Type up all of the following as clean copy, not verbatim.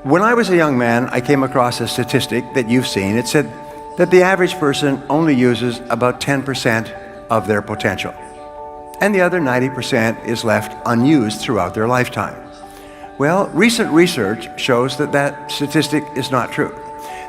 When I was a young man, I came across a statistic that you've seen. It said that the average person only uses about 10% of their potential, and the other 90% is left unused throughout their lifetime. Well, recent research shows that that statistic is not true.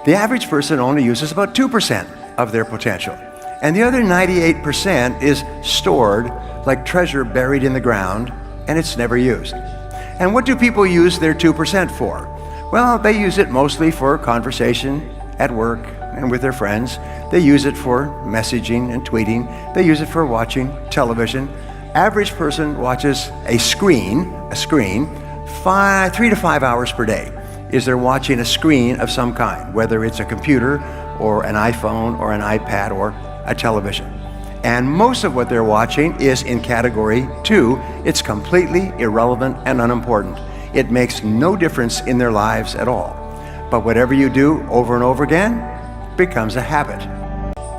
The average person only uses about 2% of their potential, and the other 98% is stored like treasure buried in the ground, and it's never used. And what do people use their 2% for? Well, they use it mostly for conversation at work and with their friends. They use it for messaging and tweeting. They use it for watching television. Average person watches a screen, 3 to 5 hours per day. Is they're watching a screen of some kind, whether it's a computer or an iPhone or an iPad or a television. And most of what they're watching is in category 2. It's completely irrelevant and unimportant. It makes no difference in their lives at all. But whatever you do over and over again becomes a habit.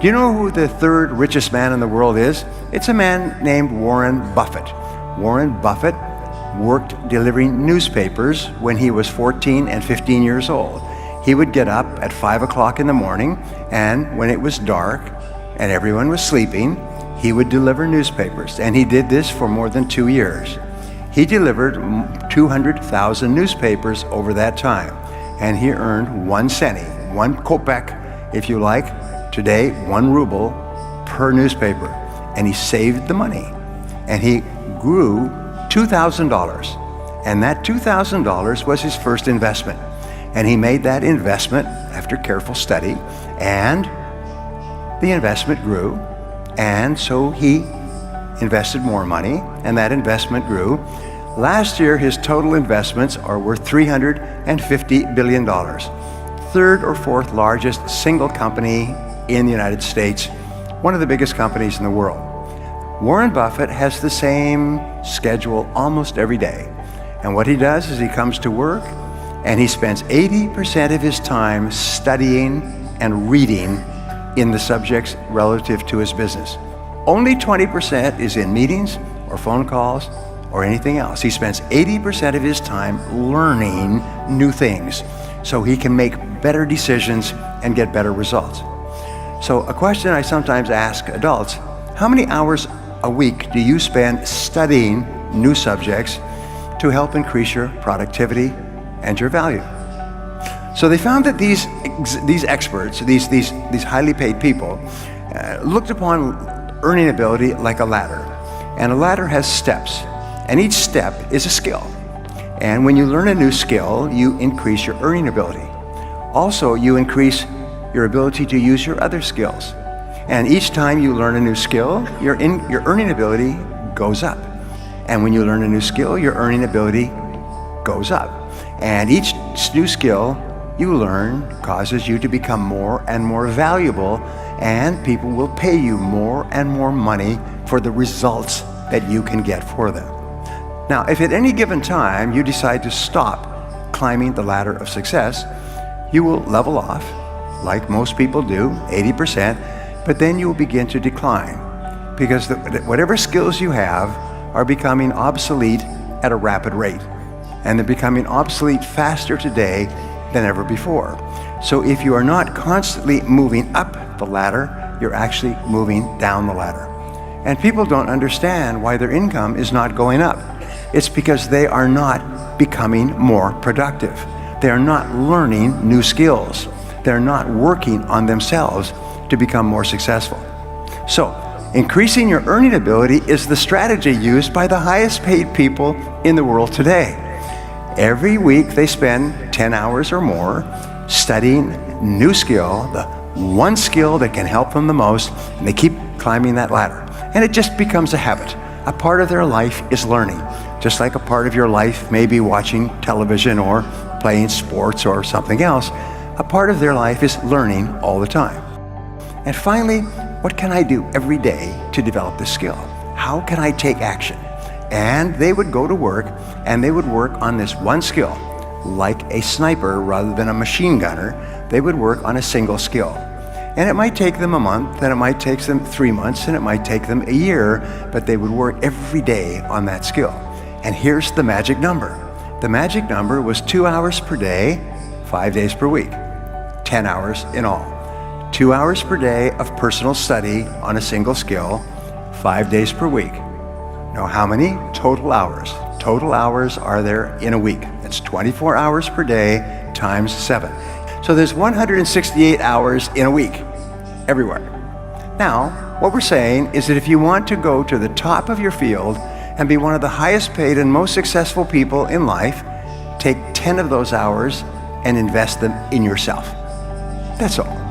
Do you know who the third richest man in the world is? It's a man named Warren Buffett. Warren Buffett worked delivering newspapers when he was 14 and 15 years old. He would get up at 5 o'clock in the morning, and when it was dark and everyone was sleeping, he would deliver newspapers. And he did this for more than 2 years. He delivered 200,000 newspapers over that time, and he earned 1 cent, 1 kopeck, if you like, today 1 ruble per newspaper. And he saved the money, and he grew $2,000, and that $2,000 was his first investment. And he made that investment after careful study, and the investment grew, and so he invested more money, and that investment grew. Last year, his total investments are worth $350 billion, third or fourth largest single company in the United States, one of the biggest companies in the world. Warren Buffett has the same schedule almost every day. And what he does is he comes to work and he spends 80% of his time studying and reading in the subjects relative to his business. Only 20% is in meetings or phone calls or anything else. He spends 80% of his time learning new things so he can make better decisions and get better results. So a question I sometimes ask adults: how many hours a week do you spend studying new subjects to help increase your productivity and your value? So they found that these experts, these highly paid people, looked upon earning ability like a ladder. And a ladder has steps, and each step is a skill. And when you learn a new skill, you increase your earning ability. Also, you increase your ability to use your other skills. And each time you learn a new skill, your earning ability goes up. And when you learn a new skill, your earning ability goes up. And each new skill you learn causes you to become more and more valuable, and people will pay you more and more money for the results that you can get for them. Now, if at any given time you decide to stop climbing the ladder of success, you will level off, like most people do, 80%, but then you will begin to decline because whatever skills you have are becoming obsolete at a rapid rate, and they're becoming obsolete faster today than ever before. So if you are not constantly moving up the ladder, you're actually moving down the ladder. And people don't understand why their income is not going up. It's because they are not becoming more productive. They are not learning new skills. They're not working on themselves to become more successful. So, increasing your earning ability is the strategy used by the highest paid people in the world today. Every week they spend 10 hours or more studying new skill, the one skill that can help them the most, and they keep climbing that ladder. And it just becomes a habit. A part of their life is learning, just like a part of your life may be watching television or playing sports or something else. A part of their life is learning all the time. And finally, what can I do every day to develop this skill? How can I take action? And they would go to work and they would work on this one skill. Like a sniper rather than a machine gunner, they would work on a single skill. And it might take them a month, and it might take them 3 months, and it might take them a year, but they would work every day on that skill. And here's the magic number. The magic number was 2 hours per day, 5 days per week, 10 hours in all. 2 hours per day of personal study on a single skill, 5 days per week. Now, how many total hours? Total hours are there in a week? It's 24 hours per day times 7. So there's 168 hours in a week, everywhere. Now, what we're saying is that if you want to go to the top of your field and be one of the highest paid and most successful people in life, take 10 of those hours and invest them in yourself. That's all.